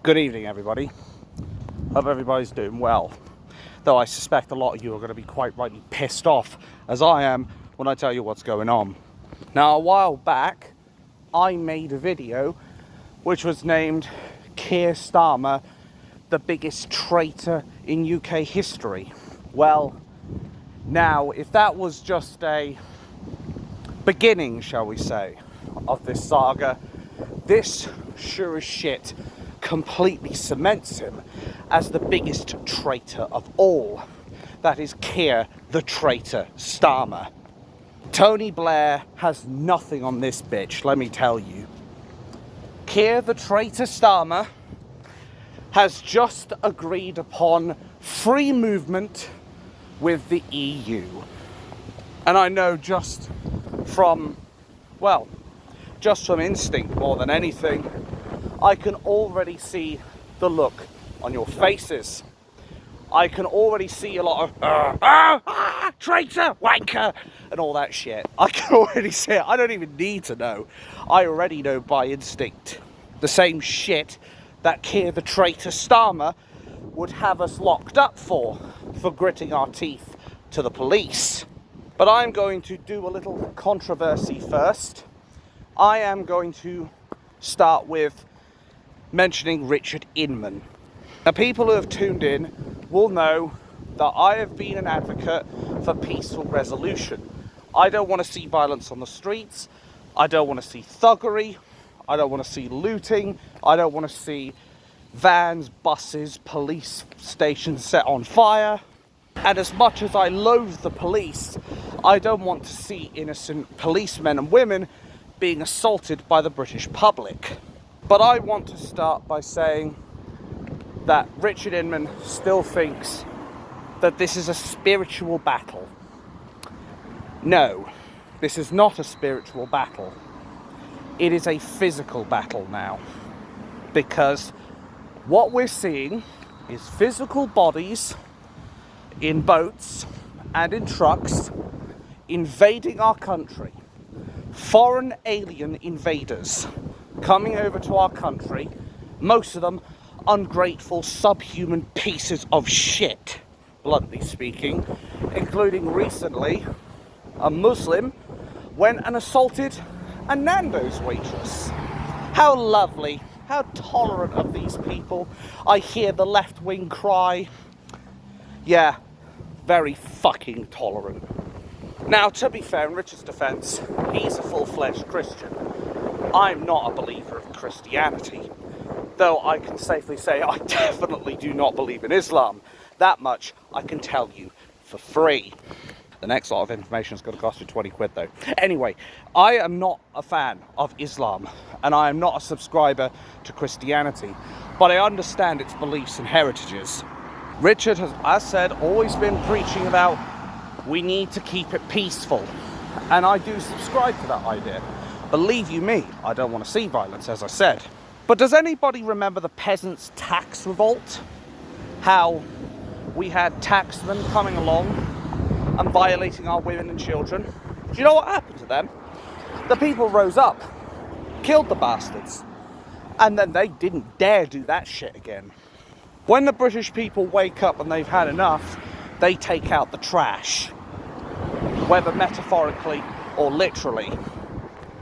Good evening, everybody. Hope everybody's doing well. Though I suspect a lot of you are going to be quite rightly pissed off, as I am, when I tell you what's going on. Now, a while back, I made a video which was named Kier Starmer, the biggest traitor in UK history. Well, now, if that was just a beginning, shall we say, of this saga, this sure as shit completely cements him as the biggest traitor of all. That is Kier the Traitor Starmer. Tony Blair has nothing on this bitch, let me tell you. Kier the Traitor Starmer has just agreed upon free movement with the EU. And I know just from instinct more than anything, I can already see the look on your faces. I can already see a lot of traitor, wanker, and all that shit. I can already see it. I don't even need to know. I already know by instinct. The same shit that Kier the Traitor Starmer would have us locked up for gritting our teeth to the police. But I'm going to do a little controversy first. I am going to start with mentioning Richard Inman. Now, people who have tuned in will know that I have been an advocate for peaceful resolution. I don't want to see violence on the streets. I don't want to see thuggery. I don't want to see looting. I don't want to see vans, buses, police stations set on fire. And as much as I loathe the police, I don't want to see innocent policemen and women being assaulted by the British public. But I want to start by saying that Richard Inman still thinks that this is a spiritual battle. No, this is not a spiritual battle. It is a physical battle now. Because what we're seeing is physical bodies in boats and in trucks invading our country. Foreign alien invaders coming over to our country, most of them ungrateful, subhuman pieces of shit, bluntly speaking, including recently a Muslim went and assaulted a Nando's waitress. How lovely, how tolerant of these people. I hear the left wing cry. Yeah, very fucking tolerant. Now, to be fair, in Richard's defence, he's a full-fledged Christian. I'm not a believer of Christianity, though I can safely say I definitely do not believe in Islam. That much I can tell you for free. The next lot of information is going to cost you 20 quid though. Anyway, I am not a fan of Islam, and I am not a subscriber to Christianity, but I understand its beliefs and heritages. Richard has, as said, always been preaching about we need to keep it peaceful, and I do subscribe to that idea. Believe you me, I don't want to see violence, as I said. But does anybody remember the Peasant Tax Revolt? How we had taxmen coming along and violating our women and children? Do you know what happened to them? The people rose up, killed the bastards, and then they didn't dare do that shit again. When the British people wake up and they've had enough, they take out the trash, whether metaphorically or literally.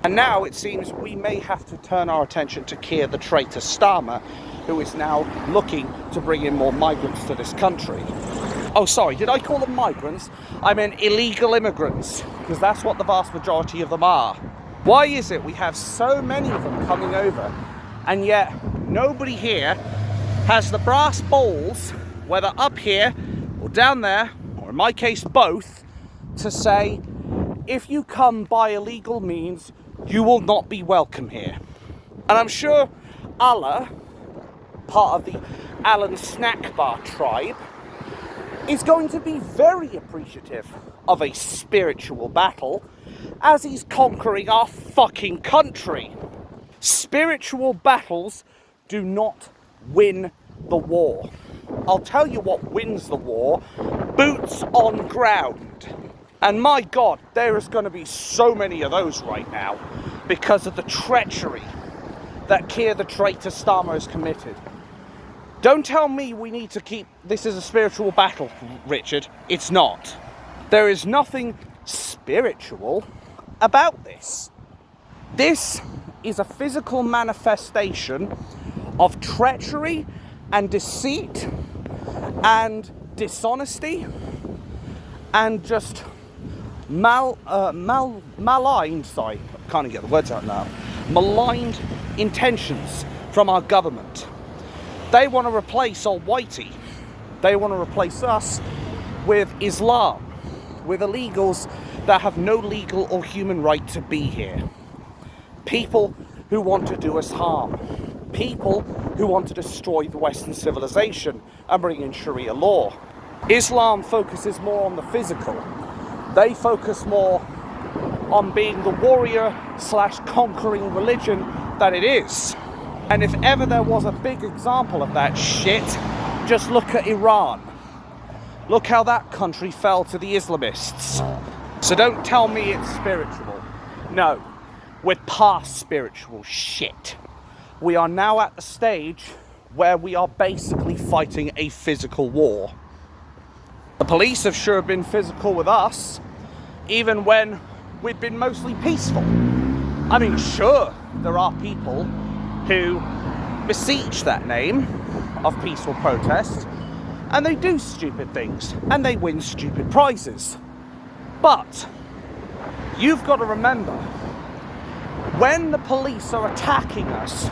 And now it seems we may have to turn our attention to Kier the Traitor Starmer, who is now looking to bring in more migrants to this country. Oh, sorry, did I call them migrants? I meant illegal immigrants, because that's what the vast majority of them are. Why is it we have so many of them coming over, and yet nobody here has the brass balls, whether up here or down there, or in my case both, to say, if you come by illegal means, you will not be welcome here. And I'm sure Allah, part of the Alan Snack Bar tribe, is going to be very appreciative of a spiritual battle as he's conquering our fucking country. Spiritual battles do not win the war. I'll tell you what wins the war: boots on ground. And my God, there is going to be so many of those right now because of the treachery that Kier the Traitor Starmer has committed. Don't tell me we need to keep this as a spiritual battle, Richard. It's not. There is nothing spiritual about this. This is a physical manifestation of treachery and deceit and dishonesty and just maligned, sorry, I can't even get the words out now, maligned intentions from our government. They want to replace old Whitey. They want to replace us with Islam, with illegals that have no legal or human right to be here. People who want to do us harm. People who want to destroy the Western civilization and bring in Sharia law. Islam focuses more on the physical. They focus more on being the warrior / conquering religion that it is. And if ever there was a big example of that shit, just look at Iran. Look how that country fell to the Islamists. So don't tell me it's spiritual. No, we're past spiritual shit. We are now at the stage where we are basically fighting a physical war. The police have sure been physical with us, even when we've been mostly peaceful. I mean, sure, there are people who beseech that name of peaceful protest, and they do stupid things, and they win stupid prizes. But you've got to remember, when the police are attacking us,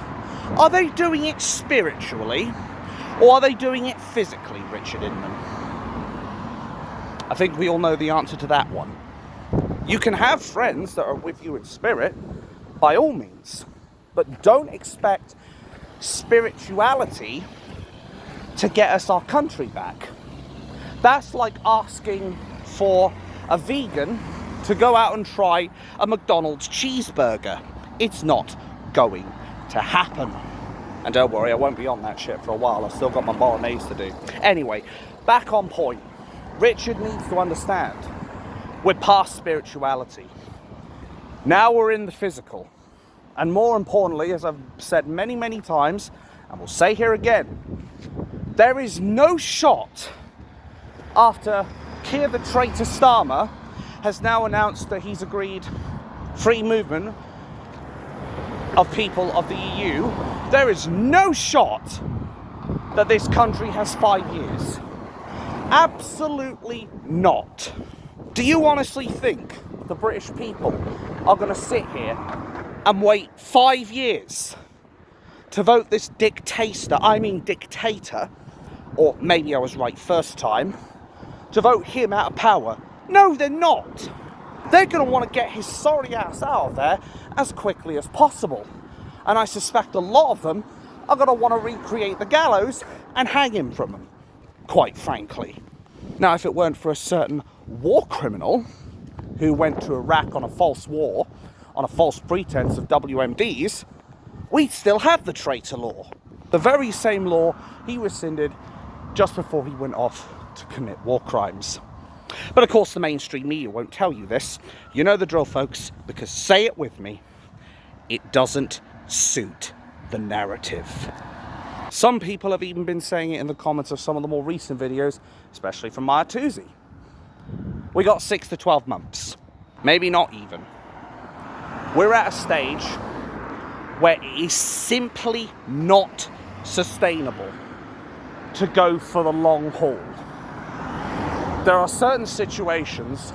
are they doing it spiritually, or are they doing it physically, Richard Inman? I think we all know the answer to that one. You can have friends that are with you in spirit, by all means, but don't expect spirituality to get us our country back. That's like asking for a vegan to go out and try a McDonald's cheeseburger. It's not going to happen. And don't worry, I won't be on that shit for a while. I've still got my bolognese to do. Anyway, back on point. Richard needs to understand we're past spirituality. Now we're in the physical. And more importantly, as I've said many, many times, and will say here again, there is no shot after Kier the Traitor Starmer has now announced that he's agreed free movement of people of the EU. There is no shot that this country has 5 years. Absolutely not. Do you honestly think the British people are going to sit here and wait 5 years to vote this dictator, or maybe I was right first time, to vote him out of power? No, they're not. They're going to want to get his sorry ass out of there as quickly as possible. And I suspect a lot of them are going to want to recreate the gallows and hang him from them, quite frankly. Now, if it weren't for a certain war criminal who went to Iraq on a false war, on a false pretense of WMDs, we'd still have the traitor law. The very same law he rescinded just before he went off to commit war crimes. But of course the mainstream media won't tell you this. You know the drill, folks, because say it with me, it doesn't suit the narrative. Some people have even been saying it in the comments of some of the more recent videos, especially from Maya Tuzi. We got 6 to 12 months. Maybe not even. We're at a stage where it is simply not sustainable to go for the long haul. There are certain situations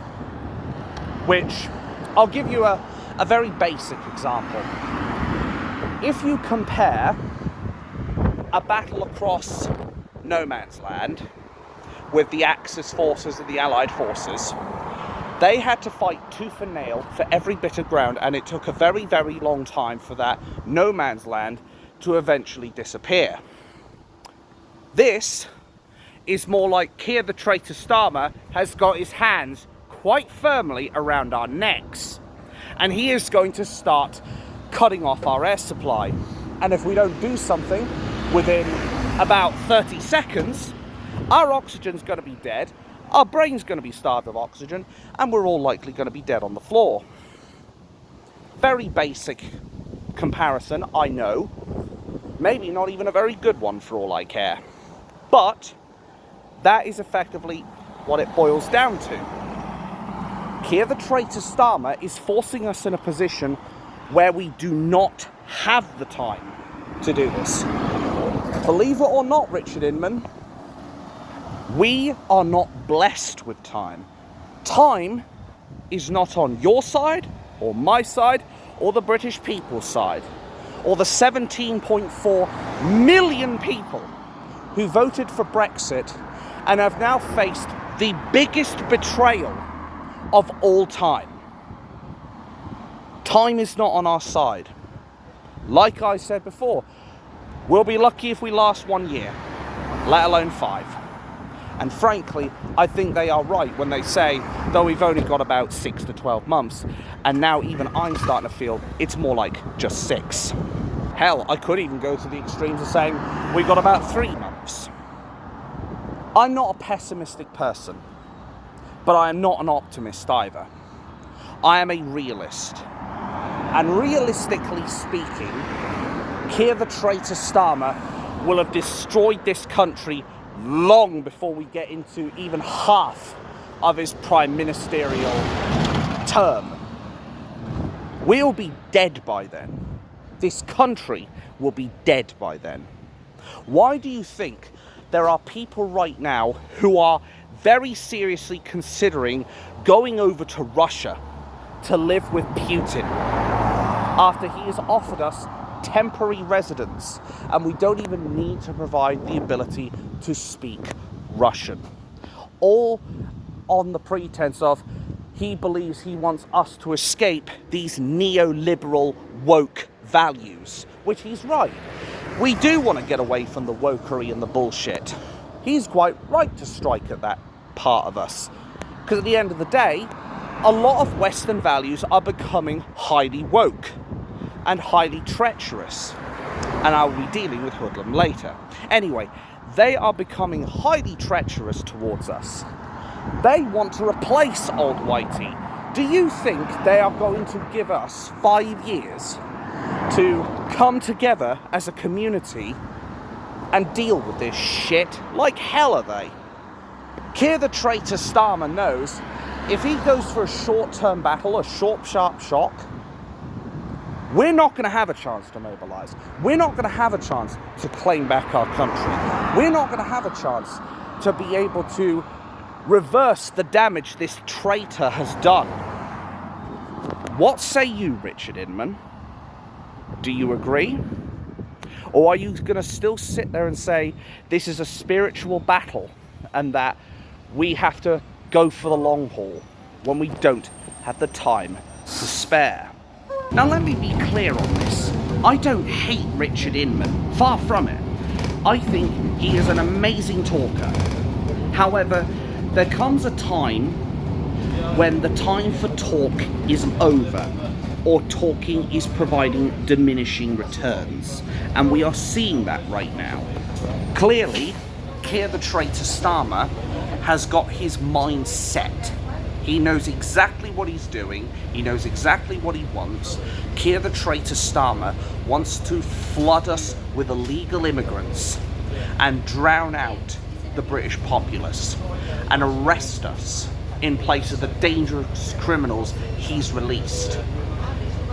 which, I'll give you a very basic example. If you compare a battle across no man's land with the Axis forces and the Allied forces, they had to fight tooth and nail for every bit of ground, and it took a very, very long time for that no man's land to eventually disappear. This is more like Kier the Traitor Starmer has got his hands quite firmly around our necks, and he is going to start cutting off our air supply. And if we don't do something within about 30 seconds, our oxygen's going to be dead, our brain's going to be starved of oxygen, and we're all likely going to be dead on the floor. Very basic comparison, I know. Maybe not even a very good one for all I care. But that is effectively what it boils down to. Kier the Traitor Starmer is forcing us in a position where we do not have the time to do this. Believe it or not, Richard Inman, we are not blessed with time. Time is not on your side, or my side, or the British people's side, or the 17.4 million people who voted for Brexit and have now faced the biggest betrayal of all time. Time is not on our side. Like I said before, we'll be lucky if we last 1 year, let alone 5. And frankly, I think they are right when they say, though we've only got about 6 to 12 months, and now even I'm starting to feel it's more like just 6. Hell, I could even go to the extremes of saying we've got about 3 months. I'm not a pessimistic person, but I am not an optimist either. I am a realist. And realistically speaking, Kier the Traitor Starmer will have destroyed this country long before we get into even half of his prime ministerial term. We'll be dead by then. This country will be dead by then. Why do you think there are people right now who are very seriously considering going over to Russia to live with Putin after he has offered us temporary residence and we don't even need to provide the ability to speak Russian? All on the pretense of he believes he wants us to escape these neoliberal woke values, which he's right. We do want to get away from the wokery and the bullshit. He's quite right to strike at that part of us. Because at the end of the day, a lot of Western values are becoming highly woke and highly treacherous. And I'll be dealing with hoodlum later. Anyway, they are becoming highly treacherous towards us. They want to replace old Whitey. Do you think they are going to give us 5 years to come together as a community and deal with this shit? Like hell are they? Kier the Traitor Starmer knows if he goes for a short-term battle, a short, sharp shock, we're not going to have a chance to mobilise. We're not going to have a chance to claim back our country. We're not going to have a chance to be able to reverse the damage this traitor has done. What say you, Richard Inman? Do you agree? Or are you going to still sit there and say this is a spiritual battle and that we have to go for the long haul when we don't have the time to spare? Now let me be clear on this. I don't hate Richard Inman, far from it. I think he is an amazing talker. However, there comes a time when the time for talk is over, or talking is providing diminishing returns. And we are seeing that right now. Clearly, Kier the Traitor Starmer has got his mind set. He knows exactly what he's doing. He knows exactly what he wants. Kier the Traitor Starmer wants to flood us with illegal immigrants and drown out the British populace and arrest us in place of the dangerous criminals he's released.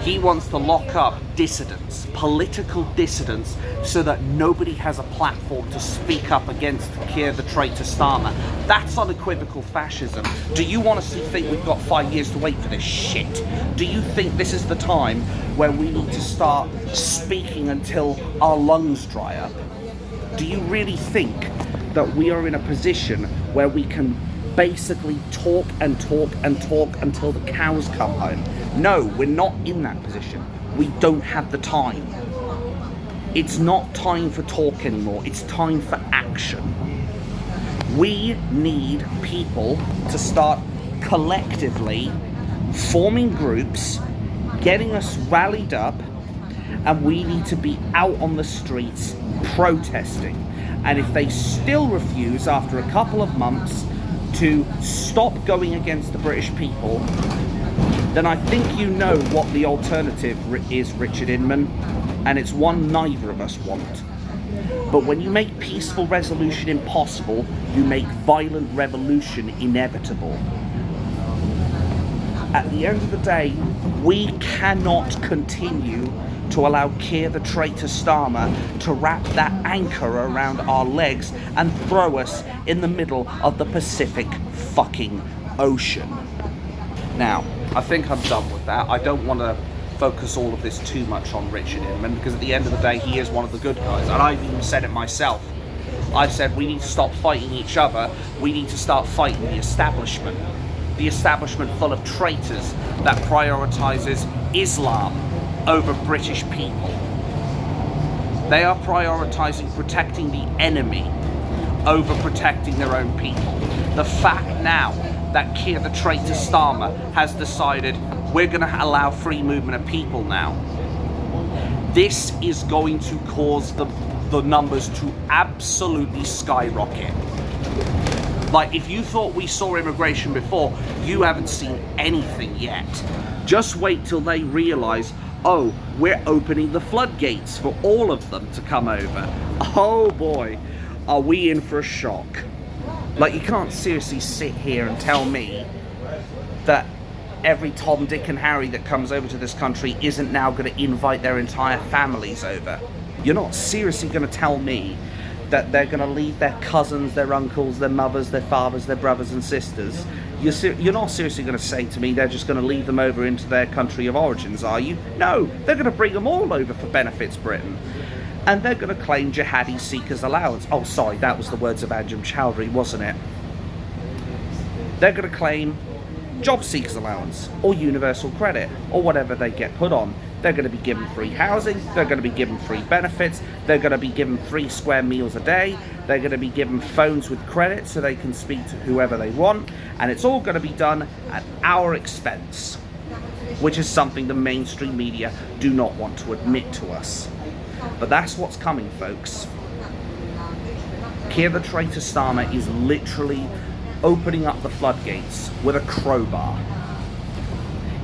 He wants to lock up dissidents, political dissidents, so that nobody has a platform to speak up against Kier the Traitor Starmer. That's unequivocal fascism. Do you honestly think we've got 5 years to wait for this shit? Do you think this is the time where we need to start speaking until our lungs dry up? Do you really think that we are in a position where we can basically talk and talk and talk until the cows come home? No, we're not in that position. We don't have the time. It's not time for talk anymore. It's time for action. We need people to start collectively forming groups, getting us rallied up, and we need to be out on the streets protesting. And if they still refuse after a couple of months to stop going against the British people, then I think you know what the alternative is, Richard Inman, and it's one neither of us want. But when you make peaceful resolution impossible, you make violent revolution inevitable. At the end of the day, we cannot continue to allow Kier the Traitor Starmer to wrap that anchor around our legs and throw us in the middle of the Pacific fucking Ocean. Now, I think I'm done with that. I don't want to focus all of this too much on Richard Inman, because at the end of the day, he is one of the good guys, and I've even said it myself. I've said we need to stop fighting each other, we need to start fighting the establishment full of traitors that prioritises Islam over British people. They are prioritising protecting the enemy over protecting their own people. The fact now that Kier the Traitor Starmer has decided we're going to allow free movement of people now, this is going to cause the numbers to absolutely skyrocket. Like, if you thought we saw immigration before, you haven't seen anything yet. Just wait till they realise, oh, we're opening the floodgates for all of them to come over. Oh boy, are we in for a shock. Like, you can't seriously sit here and tell me that every Tom, Dick and Harry that comes over to this country isn't now going to invite their entire families over. You're not seriously going to tell me that they're going to leave their cousins, their uncles, their mothers, their fathers, their brothers and sisters. You're not seriously going to say to me they're just going to leave them over into their country of origins, are you? No, they're going to bring them all over for Benefits Britain. And they're going to claim jihadi seekers allowance. Oh, sorry, that was the words of Anjem Chowdhury, wasn't it? They're going to claim job seekers allowance or universal credit or whatever they get put on. They're going to be given free housing, they're going to be given free benefits, they're going to be given 3 square meals a day, they're going to be given phones with credit so they can speak to whoever they want, and it's all going to be done at our expense, which is something the mainstream media do not want to admit to us. But that's what's coming, folks. Kier the Traitor Starmer is literally opening up the floodgates with a crowbar.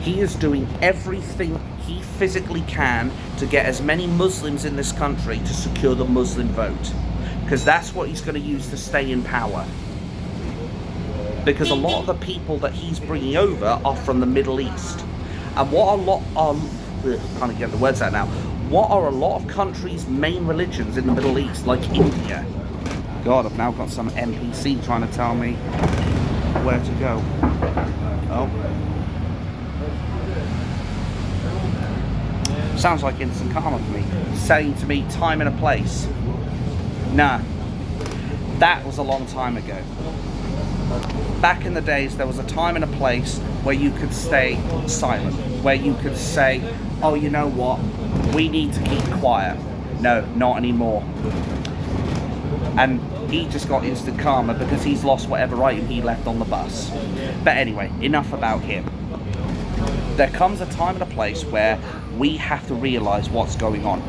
He is doing everything he physically can to get as many Muslims in this country to secure the Muslim vote, because that's what he's going to use to stay in power. Because a lot of the people that he's bringing over are from the Middle East, and what a lot are, can't get the words out now, what are a lot of countries' main religions in the Middle East, like India? God, I've now got some NPC trying to tell me where to go. Oh. Sounds like instant karma for me. Saying to me, time and a place. Nah. That was a long time ago. Back in the days, there was a time and a place where you could stay silent. Where you could say, oh, you know what? We need to keep quiet. No, not anymore. And he just got instant karma because he's lost whatever item he left on the bus. But anyway, enough about him. There comes a time and a place where we have to realise what's going on.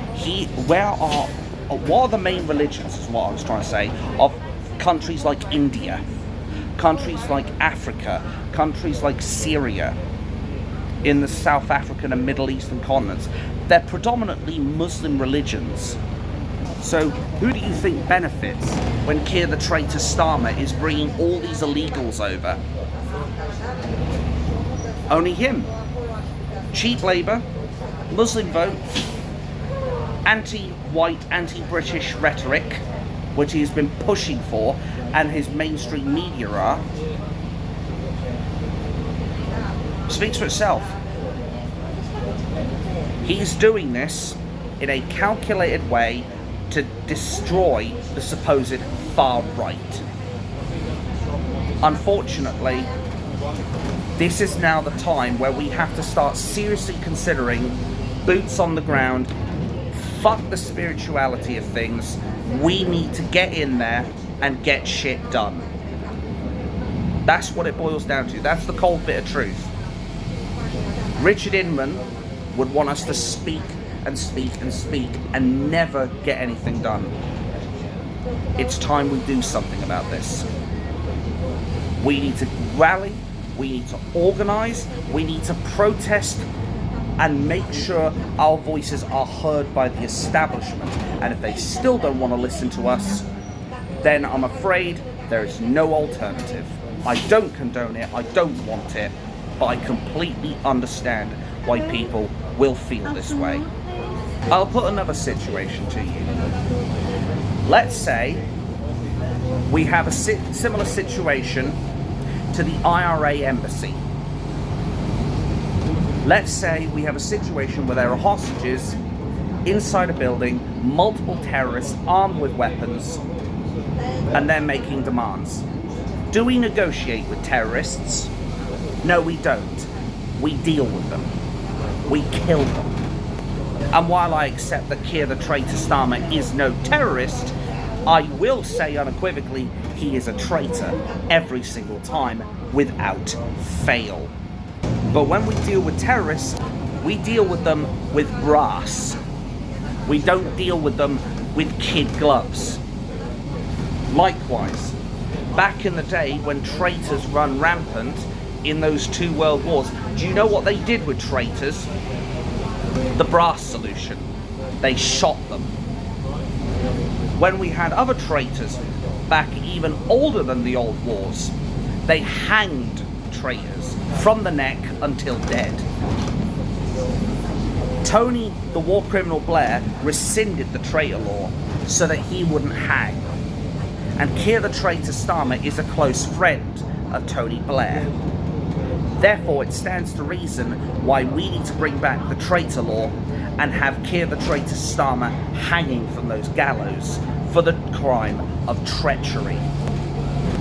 What are the main religions, is what I was trying to say, of countries like India, countries like Africa, countries like Syria, in the South African and Middle Eastern continents? They're predominantly Muslim religions. So who do you think benefits when Kier the Traitor Starmer is bringing all these illegals over? Only him. Cheap labour, Muslim vote, anti-white, anti-British rhetoric, which he's been pushing for, and his mainstream media are, speaks for itself. He's doing this in a calculated way to destroy the supposed far right. Unfortunately, this is now the time where we have to start seriously considering boots on the ground, fuck the spirituality of things. We need to get in there and get shit done. That's what it boils down to. That's the cold bitter truth. Richard Inman would want us to speak and speak and speak and never get anything done. It's time we do something about this. We need to rally, we need to organise, we need to protest and make sure our voices are heard by the establishment. And if they still don't want to listen to us, then I'm afraid there is no alternative. I don't condone it, I don't want it, but I completely understand why people will feel this way. I'll put another situation to you. Let's say we have a similar situation to the IRA embassy. Let's say we have a situation where there are hostages inside a building, multiple terrorists armed with weapons, and they're making demands. Do we negotiate with terrorists? No, we don't. We deal with them. We kill them. And while I accept that Kier the Traitor Starmer is no terrorist, I will say unequivocally he is a traitor every single time without fail. But when we deal with terrorists, we deal with them with brass. We don't deal with them with kid gloves. Likewise, back in the day when traitors run rampant in those 2 world wars, do you know what they did with traitors? The brass solution. They shot them. When we had other traitors back even older than the old wars, they hanged traitors from the neck until dead. Tony the war criminal Blair rescinded the traitor law so that he wouldn't hang. And Kier the Traitor Starmer is a close friend of Tony Blair. Therefore, it stands to reason why we need to bring back the traitor law and have Kier the Traitor Starmer hanging from those gallows for the crime of treachery.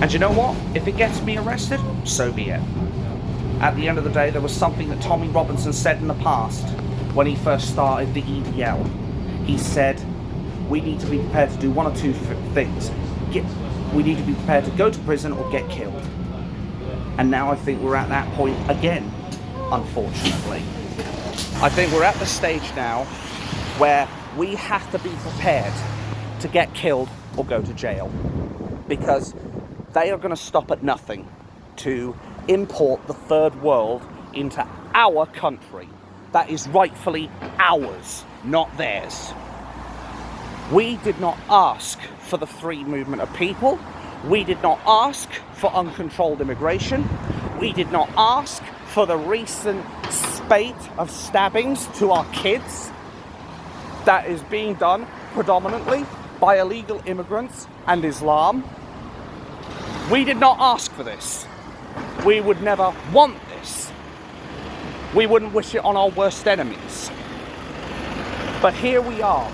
And you know what? If it gets me arrested, so be it. At the end of the day, there was something that Tommy Robinson said in the past when he first started the EDL. He said, we need to be prepared to do one or two things. We need to be prepared to go to prison or get killed. And now I think we're at that point again, unfortunately. I think we're at the stage now where we have to be prepared to get killed or go to jail, because they are going to stop at nothing to import the third world into our country that is rightfully ours, not theirs. We did not ask for the free movement of people. We did not ask for uncontrolled immigration. We did not ask for the recent spate of stabbings to our kids that is being done predominantly by illegal immigrants and Islam. We did not ask for this. We would never want this. We wouldn't wish it on our worst enemies. But here we are,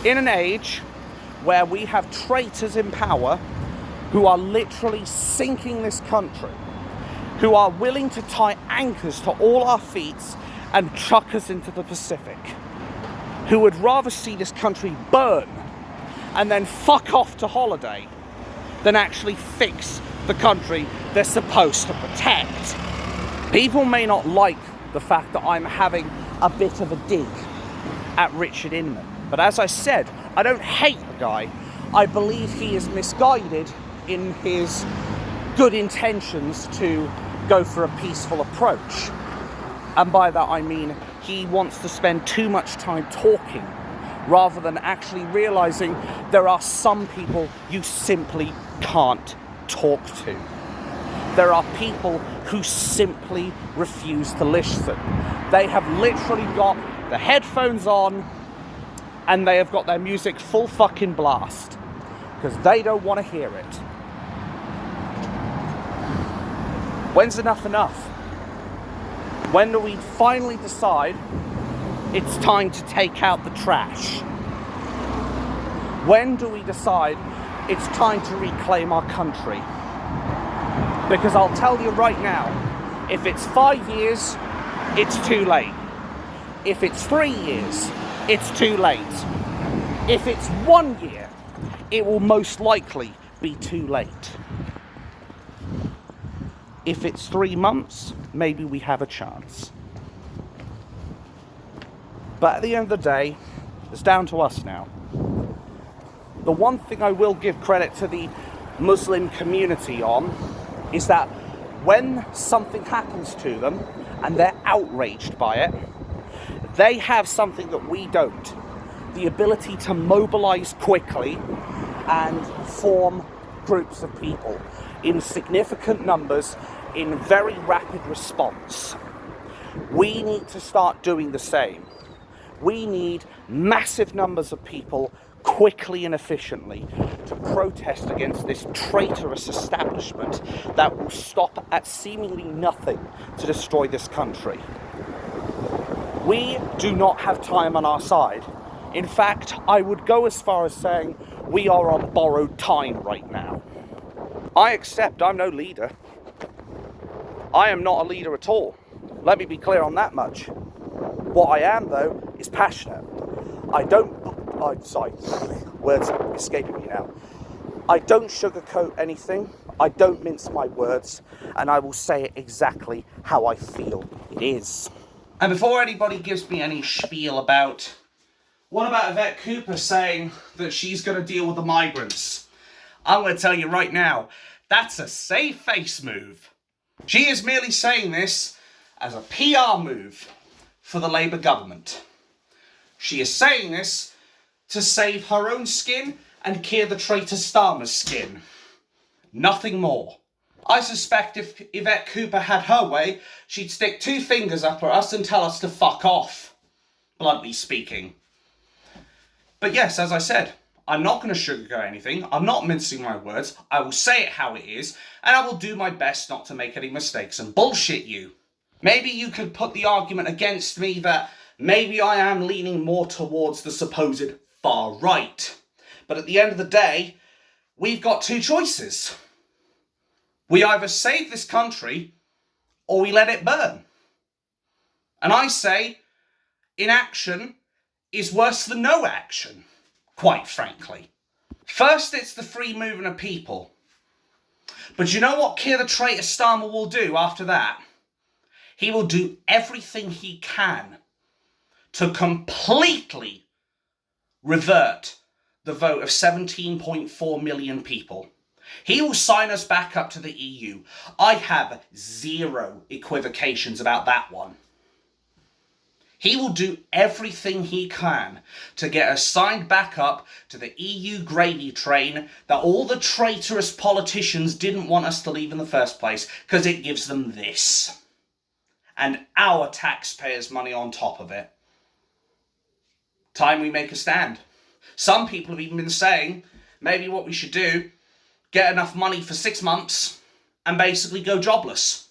in an age where we have traitors in power who are literally sinking this country, who are willing to tie anchors to all our feet and chuck us into the Pacific, who would rather see this country burn and then fuck off to holiday than actually fix the country they're supposed to protect. People may not like the fact that I'm having a bit of a dig at Richard Inman, but as I said, I don't hate the guy. I believe he is misguided in his good intentions to go for a peaceful approach. And by that I mean he wants to spend too much time talking rather than actually realizing there are some people you simply can't talk to. There are people who simply refuse to listen. They have literally got the headphones on and they have got their music full fucking blast because they don't want to hear it. When's enough enough? When do we finally decide it's time to take out the trash? When do we decide it's time to reclaim our country? Because I'll tell you right now, if it's 5 years, it's too late. If it's 3 years, it's too late. If it's 1 year, it will most likely be too late. If it's 3 months, maybe we have a chance. But at the end of the day, it's down to us now. The one thing I will give credit to the Muslim community on is that when something happens to them and they're outraged by it, They have something that we don't. The ability to mobilize quickly and form groups of people in significant numbers in very rapid response. We need to start doing the same. We need massive numbers of people quickly and efficiently to protest against this traitorous establishment that will stop at seemingly nothing to destroy this country. We do not have time on our side. In fact, I would go as far as saying we are on borrowed time right now. I accept I'm no leader. I am not a leader at all. Let me be clear on that much. What I am, though, is passionate. Words are escaping me now. I don't sugarcoat anything. I don't mince my words. And I will say it exactly how I feel it is. And before anybody gives me any spiel about, what about Yvette Cooper saying that she's going to deal with the migrants? I'm going to tell you right now, that's a safe face move. She is merely saying this as a PR move for the Labour government. She is saying this to save her own skin and Kier the Traitor Starmer's skin. Nothing more. I suspect if Yvette Cooper had her way, she'd stick 2 fingers up at us and tell us to fuck off, bluntly speaking. But yes, as I said, I'm not going to sugarcoat anything. I'm not mincing my words. I will say it how it is, and I will do my best not to make any mistakes and bullshit you. Maybe you could put the argument against me that maybe I am leaning more towards the supposed far right. But at the end of the day, we've got 2 choices. We either save this country or we let it burn. And I say inaction is worse than no action, quite frankly. First, it's the free movement of people. But you know what Kier the Traitor Starmer will do after that? He will do everything he can to completely revert the vote of 17.4 million people. He will sign us back up to the EU. I have 0 equivocations about that one. He will do everything he can to get us signed back up to the EU gravy train that all the traitorous politicians didn't want us to leave in the first place, because it gives them this. And our taxpayers' money on top of it. Time we make a stand. Some people have even been saying, maybe what we should do, get enough money for 6 months and basically go jobless.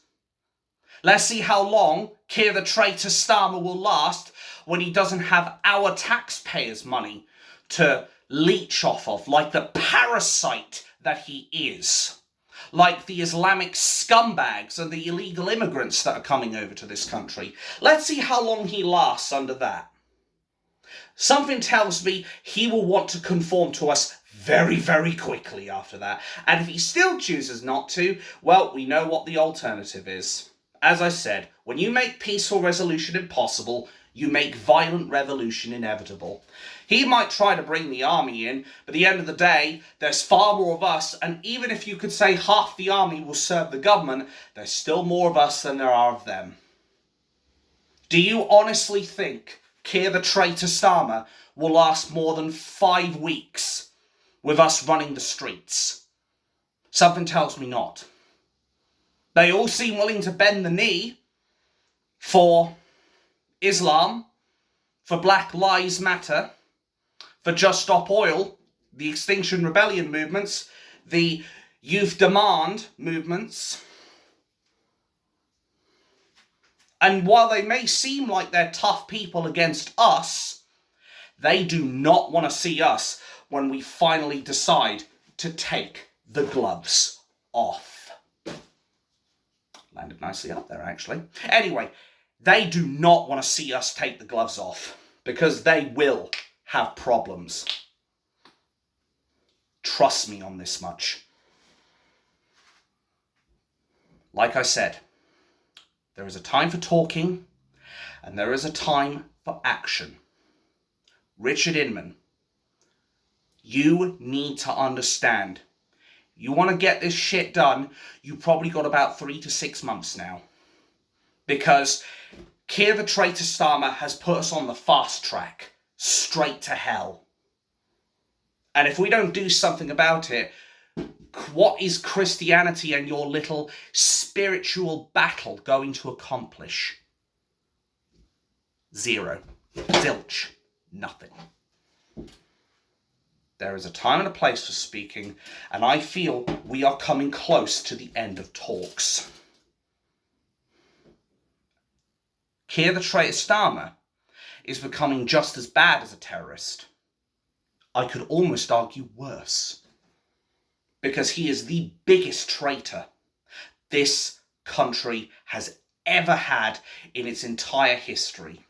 Let's see how long Kier the Traitor Starmer will last when he doesn't have our taxpayers' money to leech off of, like the parasite that he is. Like the Islamic scumbags and the illegal immigrants that are coming over to this country. Let's see how long he lasts under that. Something tells me he will want to conform to us very, very quickly after that. And if he still chooses not to, well, we know what the alternative is. As I said, when you make peaceful resolution impossible, you make violent revolution inevitable. He might try to bring the army in, but at the end of the day, there's far more of us, and even if you could say half the army will serve the government, there's still more of us than there are of them. Do you honestly think Kier the Traitor Starmer will last more than 5 weeks with us running the streets? Something tells me not. They all seem willing to bend the knee for Islam, for Black Lives Matter, for Just Stop Oil, the Extinction Rebellion movements, the Youth Demand movements. And while they may seem like they're tough people against us, they do not want to see us when we finally decide to take the gloves off. Landed nicely up there, actually. Anyway, they do not want to see us take the gloves off, because they will have problems. Trust me on this much. Like I said, there is a time for talking, and there is a time for action. Richard Inman, you need to understand. You want to get this shit done, you probably got about 3 to 6 months now. Because Kier the Traitor Starmer has put us on the fast track, straight to hell. And if we don't do something about it, what is Christianity and your little spiritual battle going to accomplish? Zero. Zilch. Nothing. There is a time and a place for speaking, and I feel we are coming close to the end of talks. Kier the Traitor Starmer is becoming just as bad as a terrorist. I could almost argue worse. Because he is the biggest traitor this country has ever had in its entire history.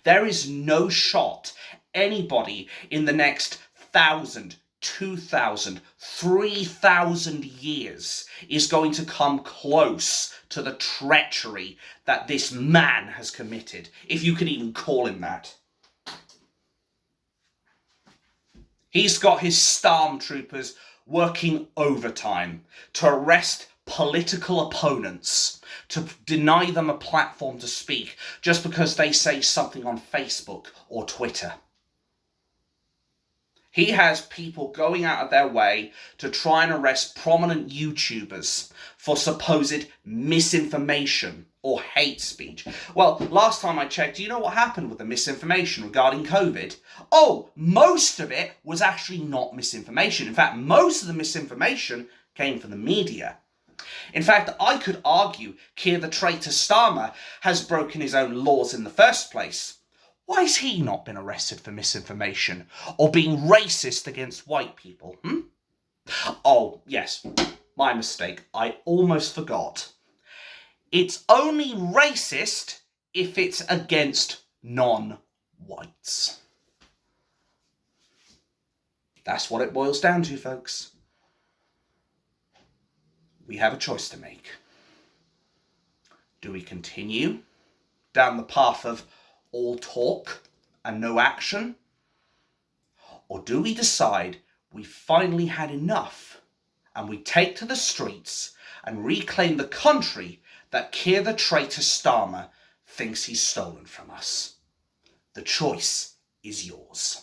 There is no shot anybody in the next 1,000, 2,000, 3,000 years is going to come close to the treachery that this man has committed, if you can even call him that. He's got his stormtroopers working overtime to arrest political opponents, to deny them a platform to speak just because they say something on Facebook or Twitter. He has people going out of their way to try and arrest prominent YouTubers for supposed misinformation or hate speech. Well, last time I checked, do you know what happened with the misinformation regarding COVID? Oh, most of it was actually not misinformation. In fact, most of the misinformation came from the media. In fact, I could argue Kier the Traitor Starmer has broken his own laws in the first place. Why has he not been arrested for misinformation or being racist against white people? Oh, yes, my mistake. I almost forgot. It's only racist if it's against non-whites. That's what it boils down to, folks. We have a choice to make. Do we continue down the path of all talk and no action? Or do we decide we've finally had enough and we take to the streets and reclaim the country that Kier the Traitor Starmer thinks he's stolen from us? The choice is yours.